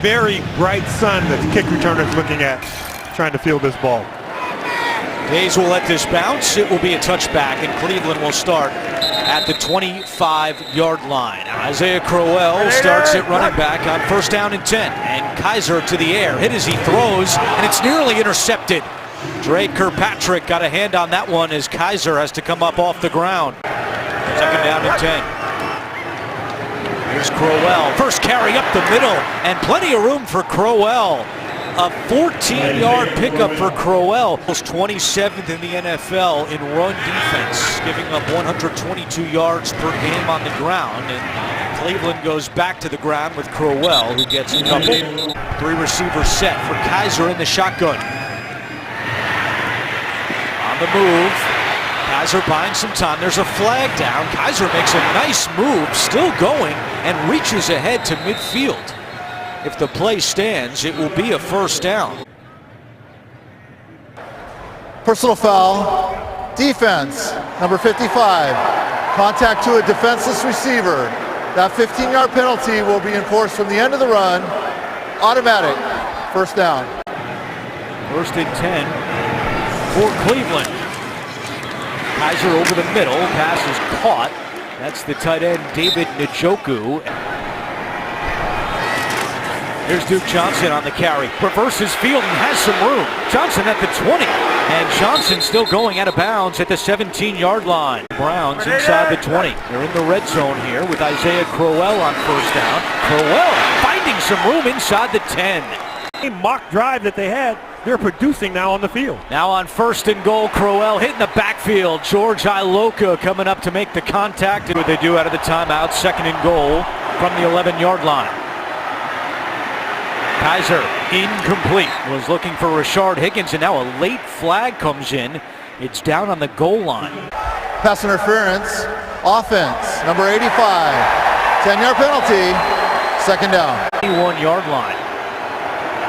Very bright sun that the kick returner is looking at, trying to field this ball. Days will let this bounce. It will be a touchback, and Cleveland will start at the 25-yard line. Isaiah Crowell starts at running back on 1st down and 10. And Kaiser to the air, hit as he throws, and it's nearly intercepted. Dre Kirkpatrick got a hand on that one as Kaiser has to come up off the ground. 2nd down and 10. Here's Crowell, first carry up the middle, and plenty of room for Crowell. A 14-yard pickup for Crowell. 27th in the NFL in run defense, giving up 122 yards per game on the ground. And Cleveland goes back to the ground with Crowell, who gets a couple. 3 receivers set for Kaiser in the shotgun. On the move, Kaiser buying some time. There's a flag down. Kaiser makes a nice move, still going, and reaches ahead to midfield. If the play stands, it will be a 1st down. Personal foul, defense, number 55. Contact to a defenseless receiver. That 15-yard penalty will be enforced from the end of the run. Automatic, 1st down. 1st and 10 for Cleveland. Kaiser over the middle, pass is caught. That's the tight end, David Njoku. Here's Duke Johnson on the carry. Reverses field and has some room. Johnson at the 20. And Johnson still going out of bounds at the 17-yard line. Browns inside the 20. They're in the red zone here with Isaiah Crowell on 1st down. Crowell finding some room inside the 10. A mock drive that they had, they're producing now on the field. Now on 1st and goal, Crowell hitting the backfield. George Iloka coming up to make the contact. What they do out of the timeout, 2nd and goal from the 11-yard line. Kaiser incomplete. Was looking for Rashard Higgins, and now a late flag comes in. It's down on the goal line. Pass interference, offense, number 85. 10-yard penalty, 2nd down. 21-yard line.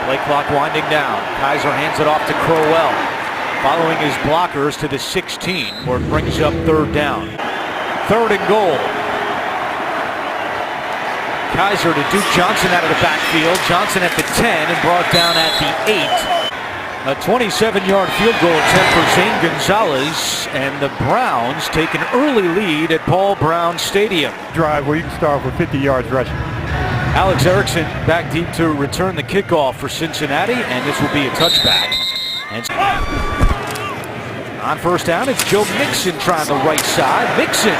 Play clock winding down. Kaiser hands it off to Crowell, following his blockers to the 16, where it brings up 3rd down. 3rd and goal. Kaiser to Duke Johnson out of the backfield. Johnson at the 10 and brought down at the 8. A 27-yard field goal attempt for Zane Gonzalez, and the Browns take an early lead at Paul Brown Stadium. Drive where you can start with 50 yards rushing. Alex Erickson back deep to return the kickoff for Cincinnati, and this will be a touchback. And on 1st down, it's Joe Mixon trying the right side. Mixon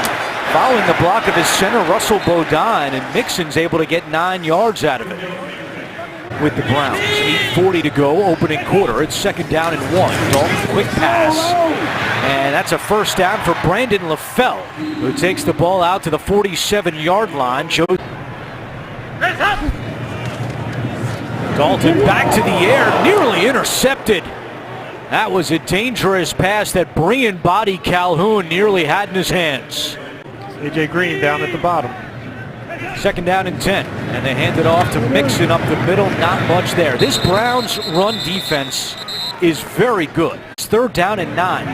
following the block of his center, Russell Bodine, and Mixon's able to get 9 yards out of it with the Browns. 8:40 to go, opening quarter. It's 2nd down and 1. Dalton, quick pass. And that's a 1st down for Brandon LaFell, who takes the ball out to the 47-yard line. Dalton back to the air, nearly intercepted. That was a dangerous pass that Brian Body Calhoun nearly had in his hands. A.J. Green down at the bottom. 2nd down and 10, and they hand it off to Mixon up the middle. Not much there. This Browns run defense is very good. It's 3rd down and 9.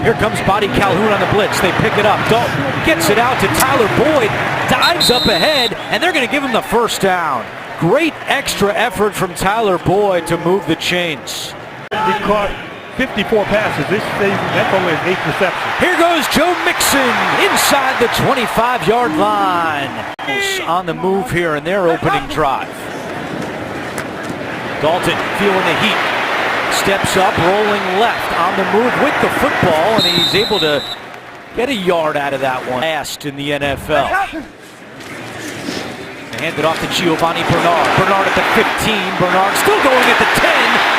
Here comes Body Calhoun on the blitz. They pick it up. Dalton gets it out to Tyler Boyd. Dives up ahead, and they're going to give him the 1st down. Great extra effort from Tyler Boyd to move the chains. He caught 54 passes this season. That's only his 8th reception. Here goes Joe Mixon inside the 25-yard line. On the move here in their opening drive. Dalton feeling the heat. Steps up, rolling left on the move with the football, and he's able to get a yard out of that one. Last in the NFL. They hand it off to Giovanni Bernard. Bernard at the 15. Bernard still going at the 10.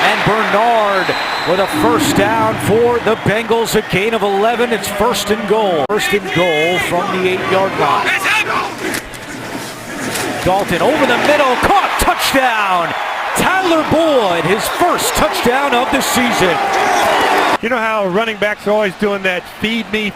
And Bernard with a 1st down for the Bengals. A gain of 11. It's 1st and goal. 1st and goal from the 8-yard line. Dalton over the middle. Caught. Touchdown. Tyler Boyd, his 1st touchdown of the season. You know how running backs are always doing that feed me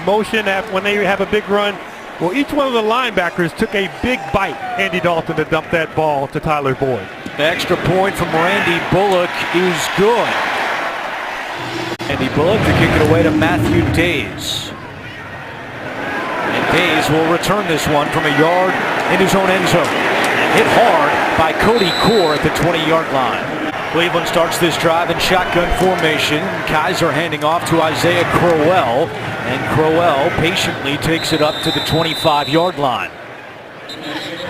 motion when they have a big run? Well, each one of the linebackers took a big bite, Andy Dalton, to dump that ball to Tyler Boyd. The extra point from Randy Bullock is good. Andy Bullock to kick it away to Matthew Days. And Days will return this one from a yard in his own end zone. And hit hard by Cody Core at the 20-yard line. Cleveland starts this drive in shotgun formation. Kaiser handing off to Isaiah Crowell, and Crowell patiently takes it up to the 25-yard line.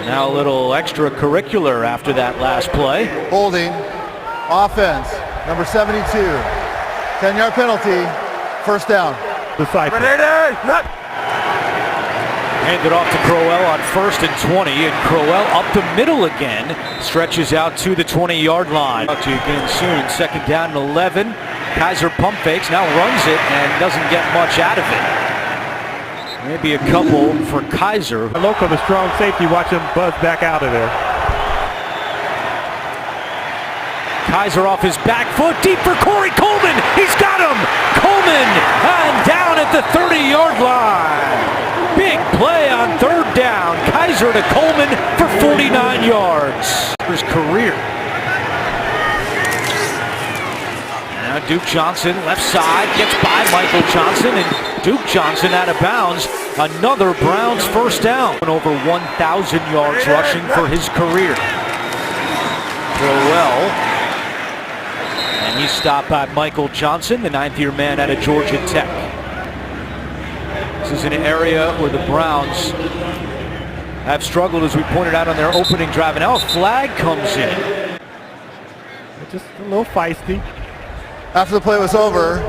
Now a little extracurricular after that last play. Holding, offense, number 72. 10-yard penalty, first down. Decipher. Handed off to Crowell on 1st and 20, and Crowell up the middle again, stretches out to the 20-yard line. Talk to you again soon. 2nd down and 11. Kaiser pump fakes, now runs it and doesn't get much out of it. Maybe a couple for Kaiser. Loco, the strong safety, watch him buzz back out of there. Kaiser off his back foot, deep for Corey Coleman. He's got him. Coleman and down at the 30-yard line. Big play on 3rd down. Kaiser to Coleman for 49 yards. His career. Now Duke Johnson left side gets by Michael Johnson, and Duke Johnson out of bounds. Another Browns first down. Over 1,000 yards rushing for his career. Crowell. And he's stopped by Michael Johnson, the 9th-year man out of Georgia Tech. This is an area where the Browns have struggled, as we pointed out on their opening drive. And now a flag comes in. Just a little feisty. After the play was over,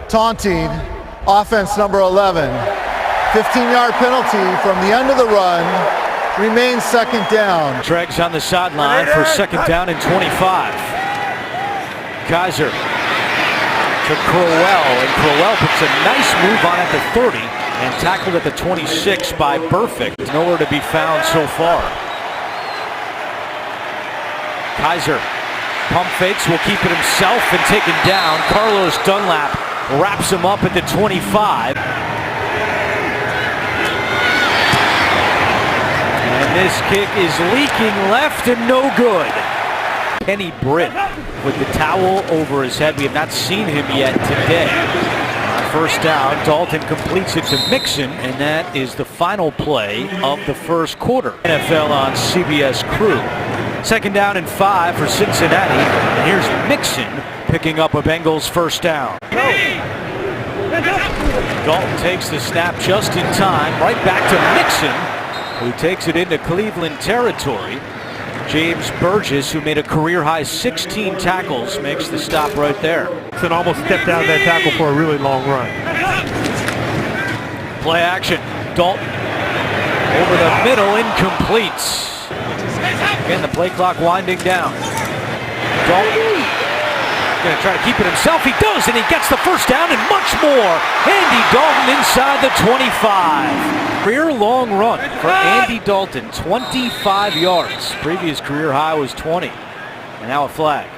taunting, offense number 11. 15-yard penalty from the end of the run, remains 2nd down. Dregs on the sideline for 2nd down and 25. Kaiser to Crowell, and Crowell puts a nice move on at the 30 and tackled at the 26 by Burfict. Nowhere to be found so far. Kaiser pump fakes, will keep it himself and taken down. Carlos Dunlap wraps him up at the 25. And this kick is leaking left and no good. Kenny Britt with the towel over his head. We have not seen him yet today. On 1st down, Dalton completes it to Mixon, and that is the final play of the 1st quarter. NFL on CBS Crew. 2nd down and 5 for Cincinnati. And here's Mixon picking up a Bengals first down. Dalton takes the snap just in time. Right back to Mixon, who takes it into Cleveland territory. James Burgess, who made a career-high 16 tackles, makes the stop right there. And almost stepped out of that tackle for a really long run. Play action. Dalton over the middle, incomplete. Again, the play clock winding down. Dalton going to try to keep it himself. He does, and he gets the first down and much more. Andy Dalton inside the 25. Career long run for Andy Dalton, 25 yards. Previous career high was 20. And now a flag.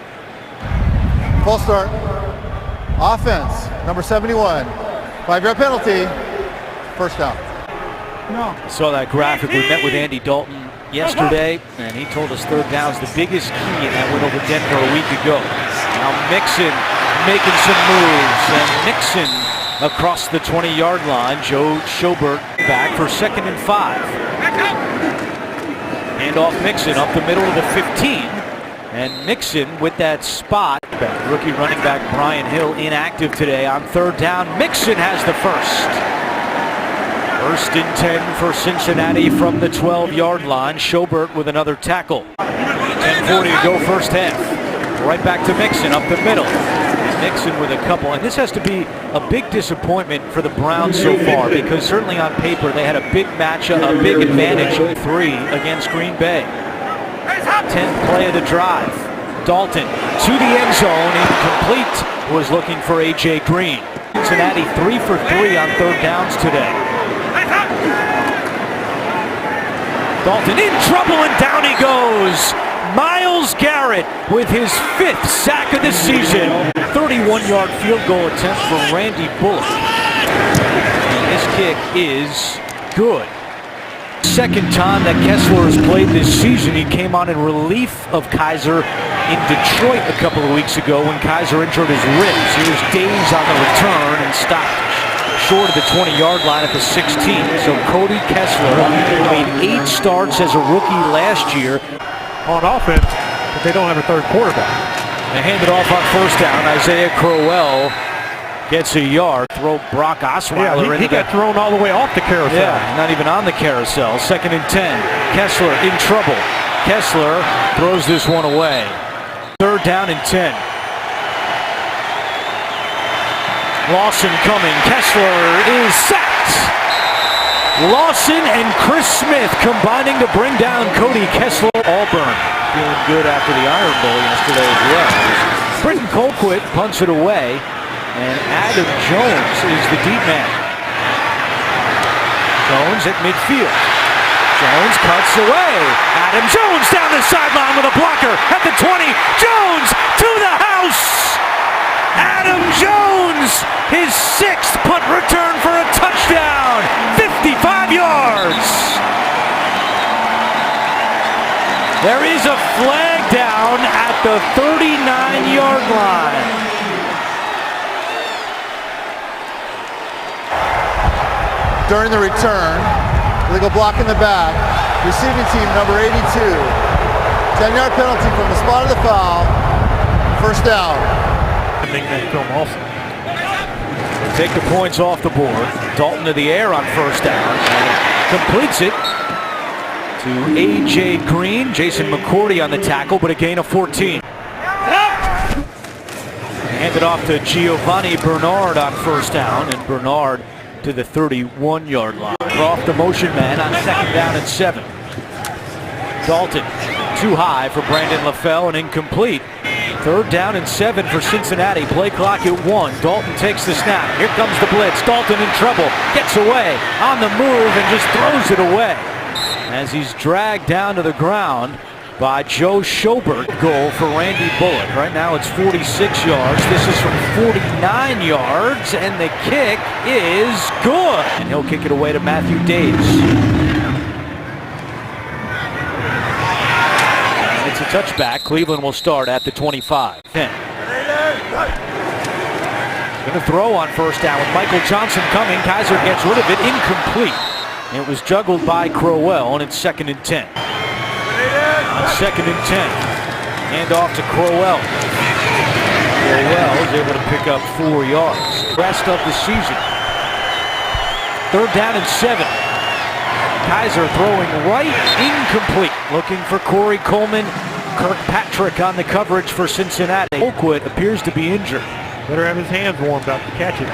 Full start. Offense, number 71. 5-yard penalty, first down. Saw that graphic. We met with Andy Dalton yesterday, and he told us 3rd down is the biggest key in that win over Denver a week ago. Now Mixon making some moves, and Mixon across the 20-yard line. Joe Schobert back for 2nd and 5. Hand off Mixon up the middle of the 15. And Mixon with that spot. Rookie running back Brian Hill inactive today on 3rd down. Mixon has the first. 1st and 10 for Cincinnati from the 12-yard line. Schobert with another tackle. 10:40 to go first half. Right back to Mixon up the middle. Mixon with a couple, and this has to be a big disappointment for the Browns so far, because certainly on paper they had a big matchup, a big advantage, 3 against Green Bay. 10th play of the drive. Dalton to the end zone, incomplete. Was looking for A.J. Green. Cincinnati 3 for 3 on 3rd downs today. Dalton in trouble, and down he goes. Myles Garrett with his 5th sack of the season. 31-yard field goal attempt for Randy Bullock. This kick is good. 2nd time that Kessler has played this season. He came on in relief of Kaiser in Detroit a couple of weeks ago when Kaiser injured his ribs. He was dazed on the return and stopped short of the 20-yard line at the 16. So Cody Kessler made 8 starts as a rookie last year. on offense, but they don't have a third quarterback. They hand it off on first down. Isaiah Crowell gets a yard. Throw Brock Osweiler he got thrown all the way off the carousel. Yeah, not even on the carousel. 2nd and 10. Kessler in trouble. Kessler throws this one away. 3rd down and 10. Lawson coming. Kessler is sacked. Lawson and Chris Smith combining to bring down Cody Kessler. Auburn feeling good after the Iron Bowl yesterday as well. Britton Colquitt punts it away, and Adam Jones is the deep man. Jones at midfield. Jones cuts away. Adam Jones down the sideline with a blocker at the 20. Jones to the house. Adam Jones, his 6th punt return for a touchdown. 55 yards. There is a flag down at the 39-yard line. During the return, illegal block in the back, receiving team number 82. 10-yard penalty from the spot of the foul. First down. Take the points off the board. Dalton to the air on first down. Completes it to A.J. Green. Jason McCourty on the tackle, but a gain of 14. Handed off to Giovanni Bernard on first down, and Bernard to the 31-yard line. Off the motion man on 2nd down and 7. Dalton too high for Brandon LaFell and incomplete. 3rd down and 7 for Cincinnati. Play clock at 1. Dalton takes the snap. Here comes the blitz. Dalton in trouble. Gets away on the move and just throws it away as he's dragged down to the ground by Joe Schobert. Goal for Randy Bullock. Right now it's 46 yards. This is from 49 yards, and the kick is good. And he'll kick it away to Matthew Days. It's a touchback. Cleveland will start at the 25. 10. Going to throw on first down with Michael Johnson coming. Kaiser gets rid of it. Incomplete. It was juggled by Crowell, and it's 2nd and 10. On 2nd and 10. Hand off to Crowell. Crowell is able to pick up 4 yards. Rest of the season. 3rd down and 7. Kaiser throwing right, incomplete. Looking for Corey Coleman. Kirkpatrick on the coverage for Cincinnati. Colquitt appears to be injured. Better have his hands warmed up to catch it.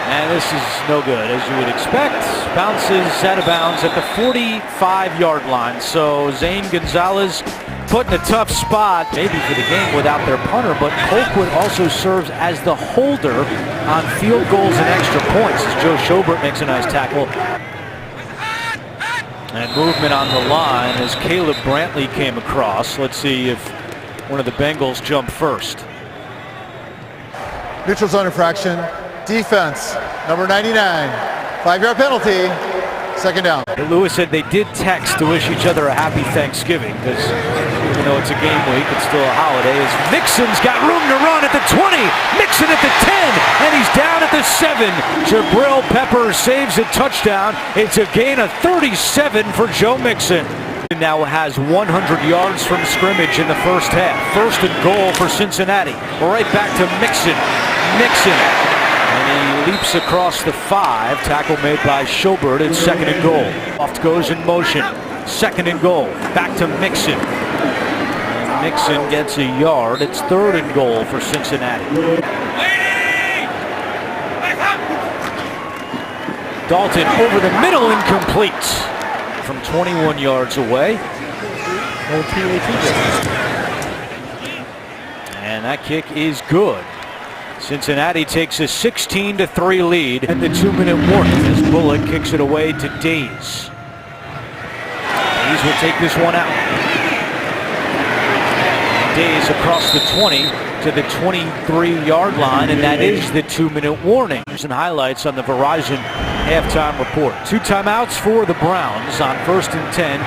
And this is no good, as you would expect. Bounces out of bounds at the 45-yard line. So Zane Gonzalez put in a tough spot, maybe for the game without their punter, but Colquitt also serves as the holder on field goals and extra points as Joe Schobert makes a nice tackle. And movement on the line as Caleb Brantley came across. Let's see if one of the Bengals jump first. Neutral zone infraction. Defense, number 99. 5-yard penalty. 2nd down. Lewis said they did text to wish each other a happy Thanksgiving because even though it's a game week, it's still a holiday. As Mixon's got room to run at the 20. Mixon at the 10, and he's down at the 7. Jabril Peppers saves a touchdown. It's a gain of 37 for Joe Mixon. Now has 100 yards from scrimmage in the first half. 1st and goal for Cincinnati. Right back to Mixon. And he leaps across the 5. Tackle made by Schobert. It's 2nd and goal. Oft goes in motion. 2nd and goal. Back to Mixon. And Mixon gets a yard. It's 3rd and goal for Cincinnati. Dalton over the middle, incomplete. From 21 yards away. And that kick is good. Cincinnati takes a 16-3 lead and the 2-minute warning as Bullock kicks it away to Days. Days will take this one out. Days across the 20 to the 23-yard line, and that is the 2-minute warning. Some highlights on the Verizon halftime report. 2 timeouts for the Browns on 1st and 10.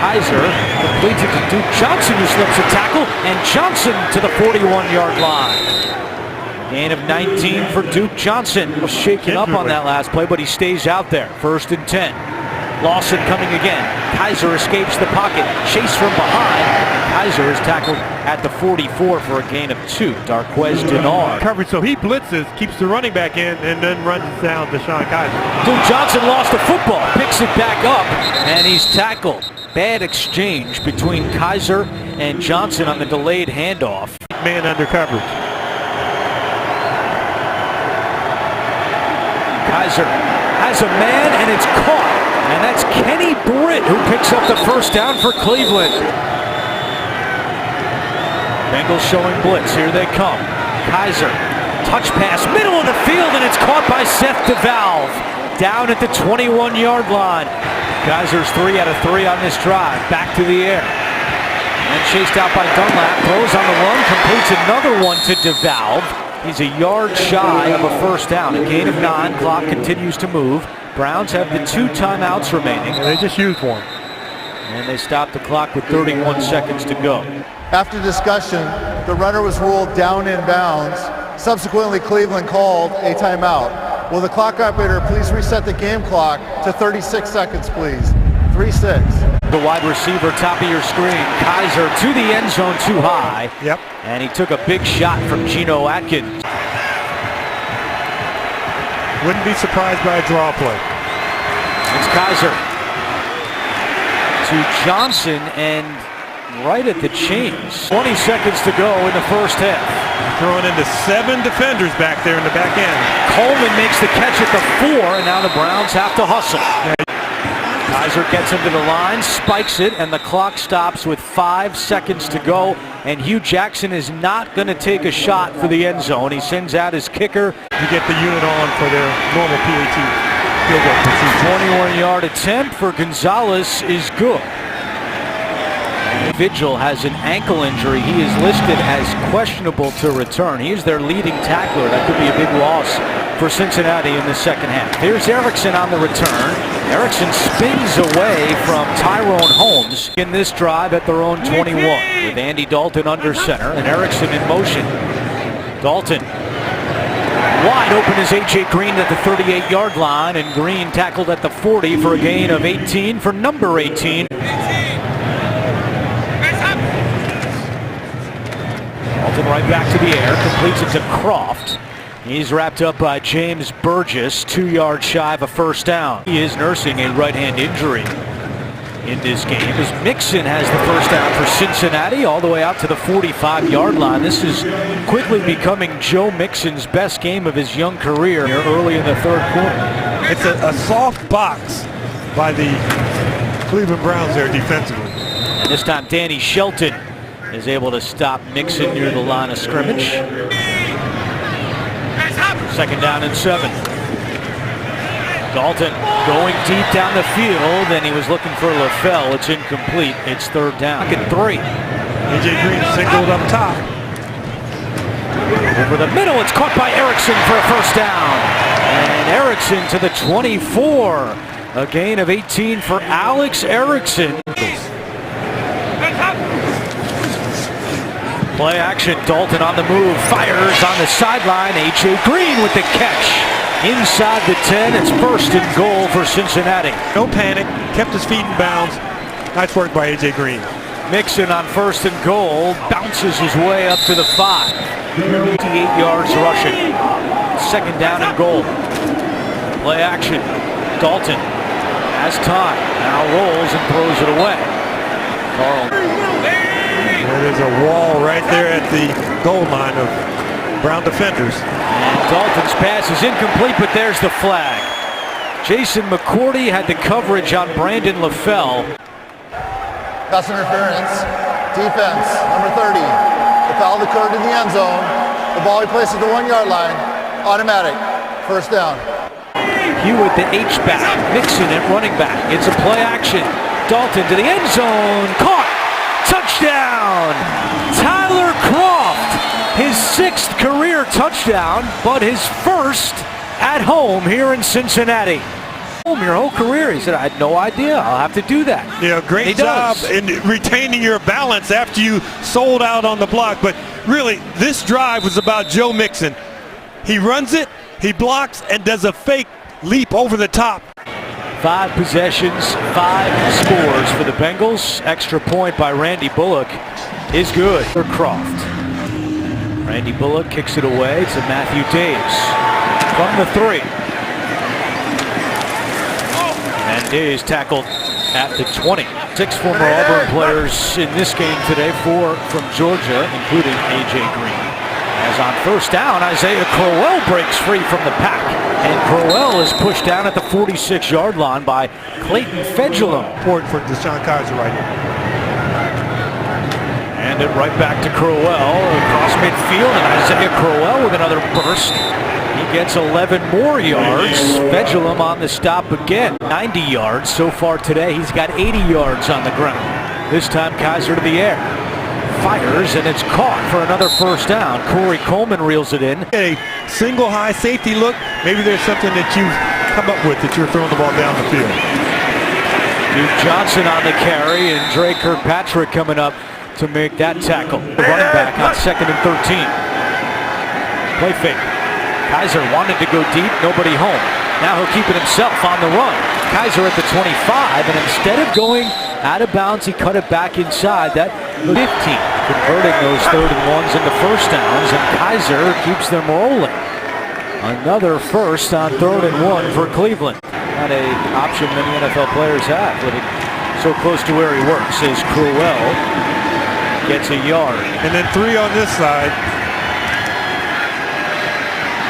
Kaiser completes it to Duke Johnson, who slips a tackle, and Johnson to the 41-yard line. Gain of 19 for Duke Johnson. Was shaken up on that last play, but he stays out there. 1st and 10. Lawson coming again. Kaiser escapes the pocket. Chase from behind. Kaiser is tackled at the 44 for a gain of 2. Darquez Denard. Coverage, so he blitzes, keeps the running back in, and then runs down Deshaun Kaiser. Duke Johnson lost the football. Picks it back up, and he's tackled. Bad exchange between Kaiser and Johnson on the delayed handoff. Man under coverage. Kaiser has a man, and it's caught. And that's Kenny Britt who picks up the first down for Cleveland. Bengals showing blitz. Here they come. Kaiser, touch pass, middle of the field, and it's caught by Seth DeValve. Down at the 21-yard line. Kaiser's 3 out of 3 on this drive. Back to the air. And chased out by Dunlap. Throws on the run, completes another one to DeValve. He's a yard shy of a first down. A gain of 9. Clock continues to move. Browns have the 2 timeouts remaining. They just used one. And they stop the clock with 31 seconds to go. After discussion, the runner was ruled down in bounds. Subsequently, Cleveland called a timeout. Will the clock operator please reset the game clock to 36 seconds, please? 3-6. The wide receiver, top of your screen. Kaiser to the end zone, too high. Yep. And he took a big shot from Geno Atkins. Wouldn't be surprised by a draw play. It's Kaiser to Johnson, and right at the chains. 20 seconds to go in the first half. Throwing into 7 defenders back there in the back end. Coleman makes the catch at the 4, and now the Browns have to hustle. Kaiser gets him to the line, spikes it, and the clock stops with 5 seconds to go. And Hugh Jackson is not going to take a shot for the end zone. He sends out his kicker. To get the unit on for their normal PAT field goal procedure. 21-yard attempt for Gonzalez is good. Vigil has an ankle injury. He is listed as questionable to return. He is their leading tackler. That could be a big loss for Cincinnati in the second half. Here's Erickson on the return. Erickson spins away from Tyrone Holmes in this drive at their own 21 with Andy Dalton under center and Erickson in motion. Dalton wide open is A.J. Green at the 38-yard line, and Green tackled at the 40 for a gain of 18 for number 18. Dalton right back to the air, completes it to Croft. He's wrapped up by James Burgess, 2 yards shy of a first down. He is nursing a right hand injury in this game as Mixon has the first down for Cincinnati all the way out to the 45-yard line. This is quickly becoming Joe Mixon's best game of his young career here early in the third quarter. It's a soft box by the Cleveland Browns there defensively. And this time Danny Shelton is able to stop Mixon near the line of scrimmage. 2nd down and 7. Dalton going deep down the field, and he was looking for LaFell. It's incomplete. It's 3rd down. At 3. A.J. Green singled up top. Over the middle, it's caught by Erickson for a first down. And Erickson to the 24. A gain of 18 for Alex Erickson. Play action, Dalton on the move, fires on the sideline. A.J. Green with the catch. Inside the 10, it's 1st and goal for Cincinnati. No panic, kept his feet in bounds. Nice work by A.J. Green. Mixon on 1st and goal, bounces his way up to the 5. 58 yards rushing. 2nd down and goal. Play action, Dalton has time, now rolls and throws it away. Carl. There's a wall right there at the goal line of Brown defenders. And Dalton's pass is incomplete, but there's the flag. Jason McCourty had the coverage on Brandon LaFell. Pass interference. Defense, number 30. The foul occurred in the end zone. The ball he placed at the 1-yard line. Automatic. First down. Hewitt, the H-back. Mixon at running back. It's a play action. Dalton to the end zone. Caught. Touchdown! Tyler Croft, his 6th career touchdown, but his 1st at home here in Cincinnati. Your whole career, he said, I had no idea. I'll have to do that. Yeah, great job in retaining your balance after you sold out on the block. But really, this drive was about Joe Mixon. He runs it, he blocks, and does a fake leap over the top. 5 possessions, 5 scores for the Bengals. Extra point by Randy Bullock is good for Croft. Randy Bullock kicks it away to Matthew Days from the 3. And Days tackled at the 20. 6 former Auburn players in this game today, 4 from Georgia, including A.J. Green. As on first down, Isaiah Crowell breaks free from the pack. And Crowell is pushed down at the 46-yard line by Clayton Fedulum. Important for Deshaun Kaiser right here. And it right back to Crowell across midfield, and Isaiah Crowell with another burst. He gets 11 more yards. Fedulum on the stop again. 90 yards so far today. He's got 80 yards on the ground. This time Kaiser to the air. Fires, and it's caught for another first down. Corey Coleman reels it in. A single high safety look. Maybe there's something that you've come up with that you're throwing the ball down the field. Duke Johnson on the carry, and Dre Kirkpatrick coming up to make that tackle. The running back on 2nd and 13. Play fake. Kaiser wanted to go deep, nobody home. Now he'll keep it himself on the run. Kaiser at the 25, and instead of going out of bounds, he cut it back inside that 15. Converting those 3rd and 1s into first downs, and Kaiser keeps them rolling. Another first on 3rd and 1 for Cleveland. Not an option many NFL players have, living so close to where he works, as Crowell gets a yard. And then 3 on this side.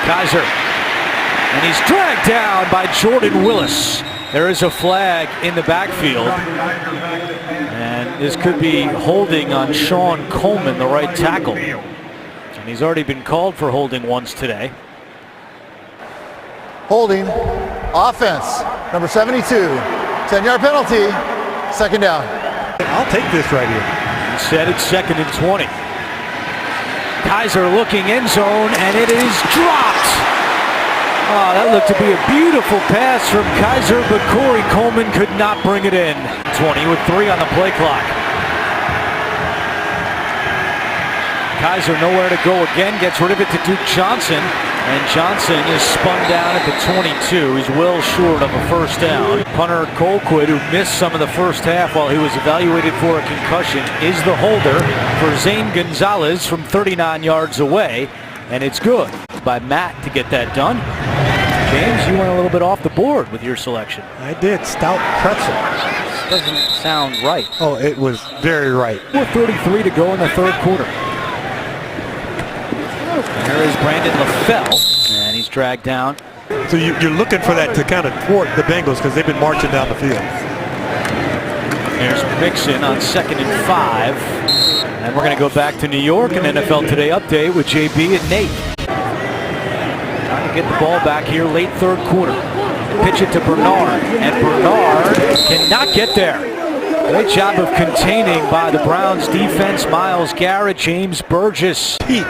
Kaiser, and he's dragged down by Jordan Willis. There is a flag in the backfield, and this could be holding on Sean Coleman, the right tackle. And he's already been called for holding once today. Holding, offense, number 72, 10-yard penalty, 2nd down. I'll take this right here. Instead, it's 2nd and 20. Kaiser looking end zone, and it is dropped. Oh, that looked to be a beautiful pass from Kaiser, but Corey Coleman could not bring it in. 20 with 3 on the play clock. Kaiser nowhere to go again, gets rid of it to Duke Johnson, and Johnson is spun down at the 22. He's well short of a first down. Punter Colquitt, who missed some of the first half while he was evaluated for a concussion, is the holder for Zane Gonzalez from 39 yards away, and it's good by Matt to get that done. James, you went a little bit off the board with your selection. I did. Stout pretzel. Doesn't sound right. Oh, it was very right. 4:33 to go in the 3rd quarter. And here is Brandon LaFell, and he's dragged down. So you're looking for that to kind of thwart the Bengals because they've been marching down the field. There's Mixon on 2nd and 5. And we're going to go back to New York, an NFL Today update with JB and Nate. Trying to get the ball back here late 3rd quarter. Pitch it to Bernard, and Bernard cannot get there. Great job of containing by the Browns defense. Myles Garrett, James Burgess. Peek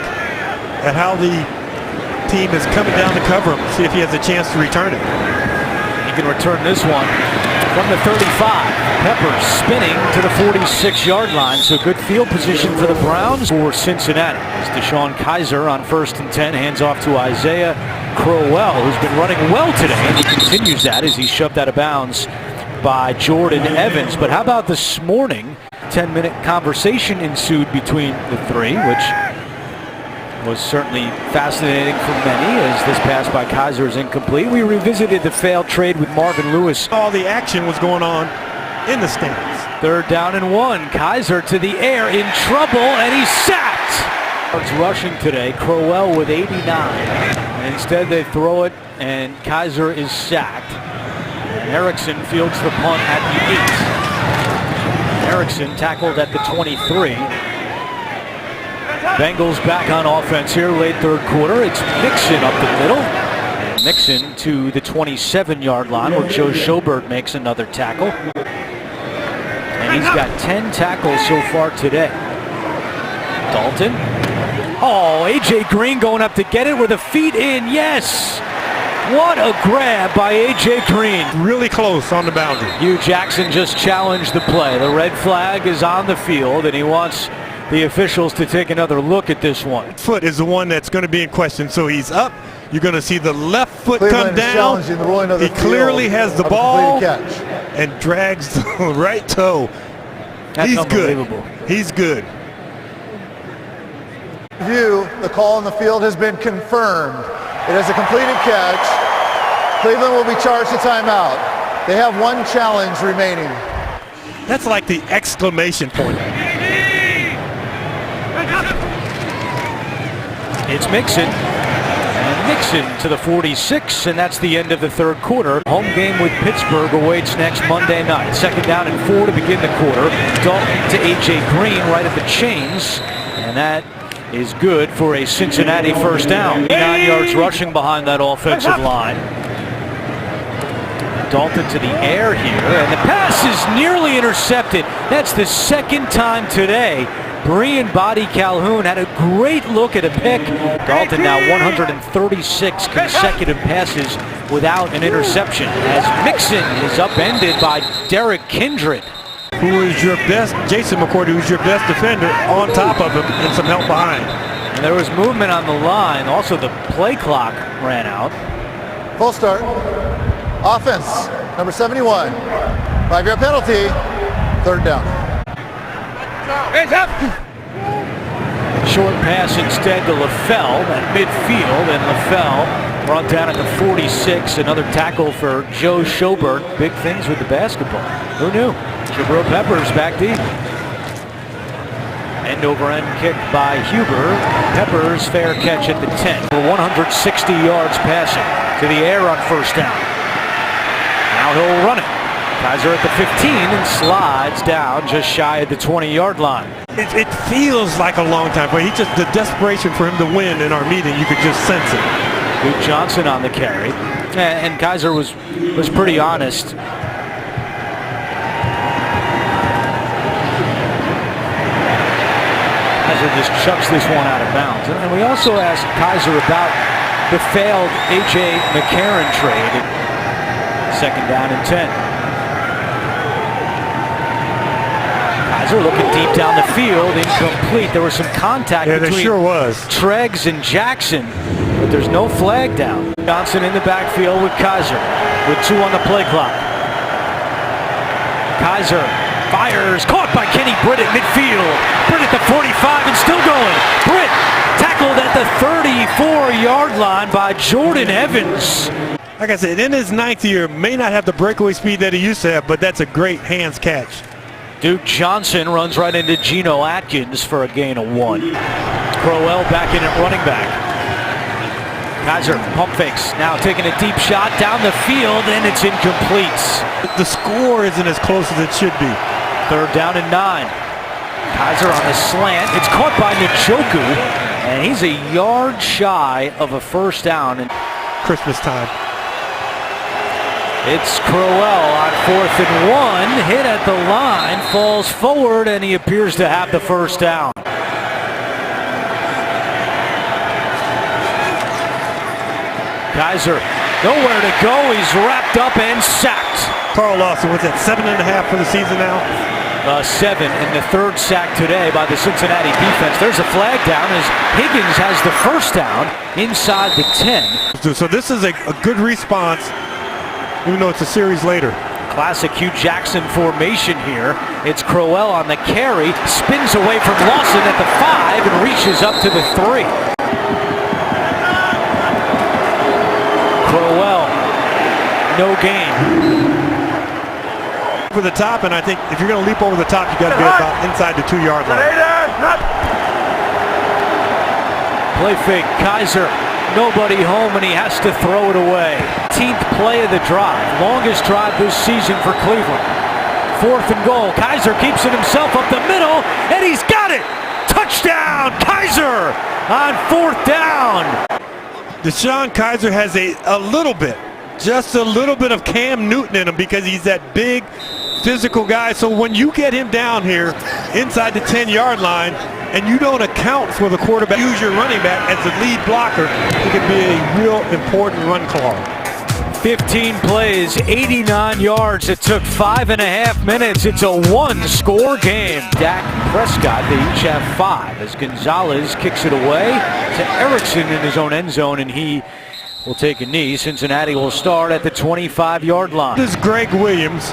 at how the team is coming down to cover him, see if he has a chance to return it. He can return this one from the 35. Peppers spinning to the 46-yard line, so good field position for the Browns for Cincinnati. As Deshaun Kaiser on 1st and 10 hands off to Isaiah Crowell, who's been running well today, and he continues that as he's shoved out of bounds by Jordan Evans. But how about this morning? 10-minute conversation ensued between the 3, which was certainly fascinating for many, as this pass by Kaiser is incomplete. We revisited the failed trade with Marvin Lewis. All the action was going on in the stands. 3rd down and 1. Kaiser to the air, in trouble, and he's sacked. Yards rushing today. Crowell with 89. And instead they throw it, and Kaiser is sacked. And Erickson fields the punt at the 8. Erickson tackled at the 23. Bengals back on offense here, late 3rd quarter. It's Mixon up the middle. And Mixon to the 27-yard line, where Joe Schobert makes another tackle. And he's got 10 tackles so far today. Dalton. Oh, A.J. Green going up to get it with a feet in. Yes! What a grab by A.J. Green. Really close on the boundary. Hugh Jackson just challenged the play. The red flag is on the field, and he wants the officials to take another look at this one. Foot is the one that's going to be in question. So he's up. You're going to see the left foot Cleveland come is down. challenging the ruling of the He clearly field has the of a ball completed catch. and drags the right toe. That's He's unbelievable. good. He's good. The call on the field has been confirmed. It is a completed catch. Cleveland will be charged a timeout. They have one challenge remaining. That's like the exclamation point. It's Mixon. And Mixon to the 46, and that's the end of the third quarter. Home game with Pittsburgh awaits next Monday night. 2nd down and 4 to begin the quarter. Dalton to A.J. Green right at the chains, and that is good for a Cincinnati first down. 9 yards rushing behind that offensive line. Dalton to the air here, and the pass is nearly intercepted. That's the second time today. Brian Body Calhoun had a great look at a pick. Dalton now 136 consecutive passes without an interception, as Mixon is upended by Derek Kindred. Who is your best, Jason McCourty, who's your best defender, on top of him and some help behind. And there was movement on the line. Also, the play clock ran out. Full start. Offense, number 71. 5-yard penalty. 3rd down. Short pass instead to LaFell at midfield, and LaFell brought down at the 46. Another tackle for Joe Schobert. Big things with the basketball. Who knew? Jabril Peppers back deep. End over end kick by Huber. Peppers fair catch at the 10 for 160 yards passing to the air on first down. Now he'll run it. Kaiser at the 15 and slides down just shy of the 20-yard line. It feels like a long time, but the desperation for him to win in our meeting, you could just sense it. Luke Johnson on the carry, and Kaiser was pretty honest. Kaiser just chucks this one out of bounds. And we also asked Kaiser about the failed A.J. McCarron trade. 2nd down and 10. Kaiser looking deep down the field, incomplete. There was some contact between there sure was. Treggs and Jackson, but there's no flag down. Johnson in the backfield with Kaiser, with 2 on the play clock. Kaiser fires, caught by Kenny Britt at midfield. Britt at the 45 and still going. Britt tackled at the 34-yard line by Jordan Evans. Like I said, in his 9th year, may not have the breakaway speed that he used to have, but that's a great hands catch. Duke Johnson runs right into Geno Atkins for a gain of 1. Crowell back in at running back. Kaiser pump fakes, now taking a deep shot down the field, and it's incomplete. The score isn't as close as it should be. 3rd down and 9. Kaiser on the slant. It's caught by Njoku, and he's a yard shy of a first down. Christmas time. It's Crowell on 4th and 1, hit at the line, falls forward, and he appears to have the first down. Kaiser, nowhere to go, he's wrapped up and sacked. Carl Lawson, what's that, 7.5 for the season now? 7, and the 3rd sack today by the Cincinnati defense. There's a flag down as Higgins has the first down inside the 10. So this is a good response, even though it's a series later. Classic Hugh Jackson formation here. It's Crowell on the carry, spins away from Lawson at the 5 and reaches up to the 3. Crowell, no gain. Over the top, and I think if you're going to leap over the top, you got to be about inside the 2-yard line. Play fake, Kaiser. Nobody home, and he has to throw it away. 18th play of the drive. Longest drive this season for Cleveland. 4th and goal. Kaiser keeps it himself up the middle, and he's got it! Touchdown, Kaiser on 4th down. DeShone Kizer has just a little bit of Cam Newton in him because he's that big physical guy. So when you get him down here inside the 10-yard line and you don't account for the quarterback, use your running back as the lead blocker, he could be a real important run call. 15 plays, 89 yards. It took 5.5 minutes. It's a one-score game. Dak and Prescott, they each have 5 as Gonzalez kicks it away to Erickson in his own end zone, and he will take a knee. Cincinnati will start at the 25-yard line. Does Greg Williams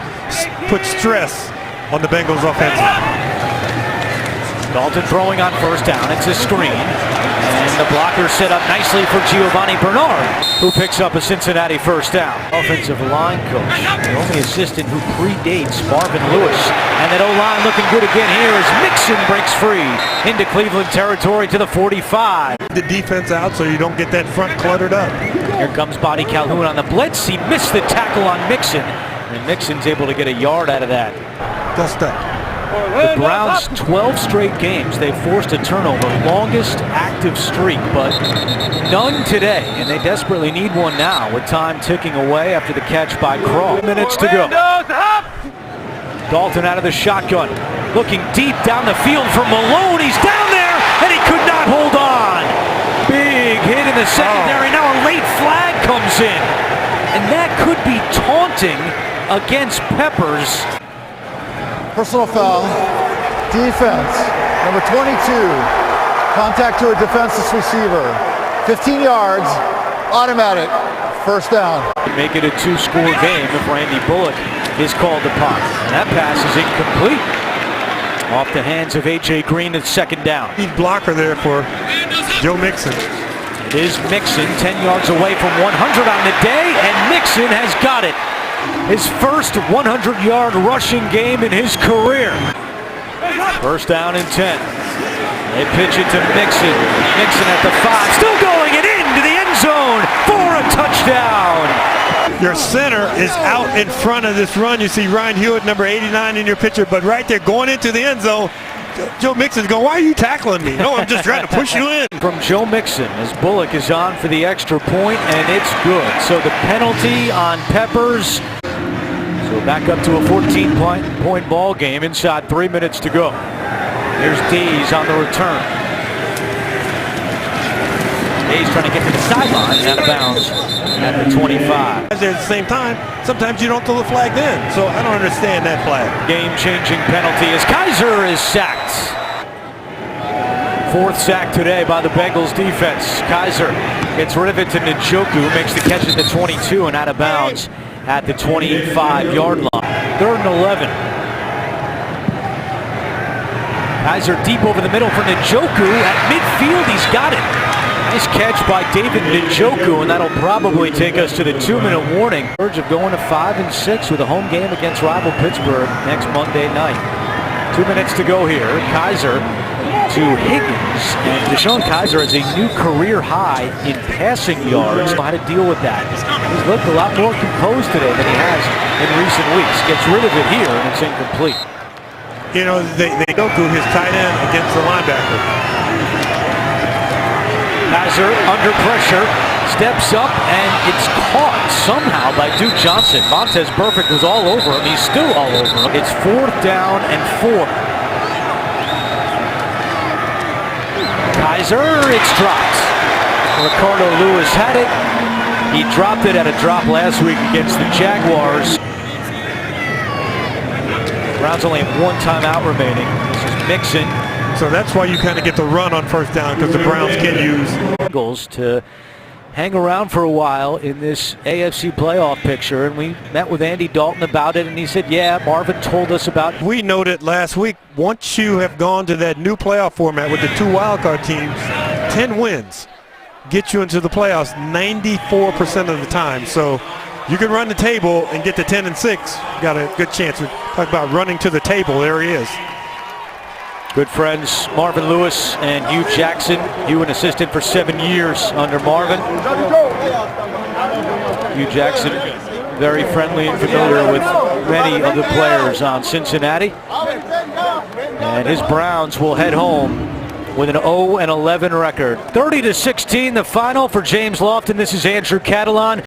put stress on the Bengals offense? Dalton throwing on first down. It's a screen. And the blocker set up nicely for Giovanni Bernard, who picks up a Cincinnati first down. Offensive line coach, the only assistant who predates Marvin Lewis. And that O-line looking good again here as Mixon breaks free into Cleveland territory to the 45. The defense out so you don't get that front cluttered up. Here comes Buddy Calhoun on the blitz. He missed the tackle on Mixon. And Mixon's able to get a yard out of that. Dust up. The Browns, 12 straight games, they've forced a turnover, longest active streak, but none today, and they desperately need one now with time ticking away after the catch by Craw. Minutes to go. Dalton out of the shotgun, looking deep down the field for Malone. He's down there, and he could not hold on. Big hit in the secondary. Now a late flag comes in, and that could be taunting against Peppers. Personal foul, defense, number 22, contact to a defenseless receiver, 15 yards, automatic, first down. Make it a 2-score game if Randy Bullock is called upon. And that pass is incomplete. Off the hands of A.J. Green at second down. He's blocker there for Joe Mixon. It is Mixon, 10 yards away from 100 on the day, and Mixon has got it. His first 100-yard rushing game in his career. First down and 10. They pitch it to Mixon. Mixon at the 5, still going and into the end zone for a touchdown. Your center is out in front of this run. You see Ryan Hewitt, number 89 in your picture, but right there going into the end zone, Joe Mixon's going, why are you tackling me? No, I'm just trying to push you in. From Joe Mixon as Bullock is on for the extra point, and it's good. So the penalty on Peppers. So back up to a 14-point ball game inside 3 minutes to go. Here's Days on the return. Days trying to get to the sideline, out of bounds at the 25. At the same time, sometimes you don't throw the flag then, so I don't understand that flag. Game-changing penalty as Kaiser is sacked. 4th sack today by the Bengals defense. Kaiser gets rid of it to Njoku, makes the catch at the 22 and out of bounds at the 25-yard line. 3rd and 11. Kaiser deep over the middle for Njoku. At midfield, he's got it. Nice catch by David Njoku, and that'll probably take us to the 2-minute warning. Verge of going to 5-6 with a home game against rival Pittsburgh next Monday night. 2 minutes to go here. Kaiser to Higgins, and Deshaun Kaiser has a new career high in passing yards. How to deal with that? He's looked a lot more composed today than he has in recent weeks. Gets rid of it here, and it's incomplete. You know, they go to his tight end against the linebacker. Kaiser under pressure, steps up, and it's caught somehow by Duke Johnson. Montez Burfict was all over him. He's still all over him. It's 4th down and 4. Kaiser, it's dropped. Ricardo Lewis had it. He dropped it at a drop last week against the Jaguars. Browns only have 1 timeout remaining. This is Mixon. So that's why you kind of get the run on first down, because the Browns can use Bengals to hang around for a while in this AFC playoff picture, and we met with Andy Dalton about it, and he said, yeah, Marvin told us about it. We noted last week, once you have gone to that new playoff format with the 2 wildcard teams, 10 wins get you into the playoffs 94% of the time. So you can run the table and get to 10-6. You got a good chance. Talk about running to the table. There he is. Good friends Marvin Lewis and Hugh Jackson. Hugh an assistant for 7 years under Marvin. Hugh Jackson very friendly and familiar with many of the players on Cincinnati. And his Browns will head home with an 0-11 record. 30-16 the final for James Lofton. This is Andrew Catalon.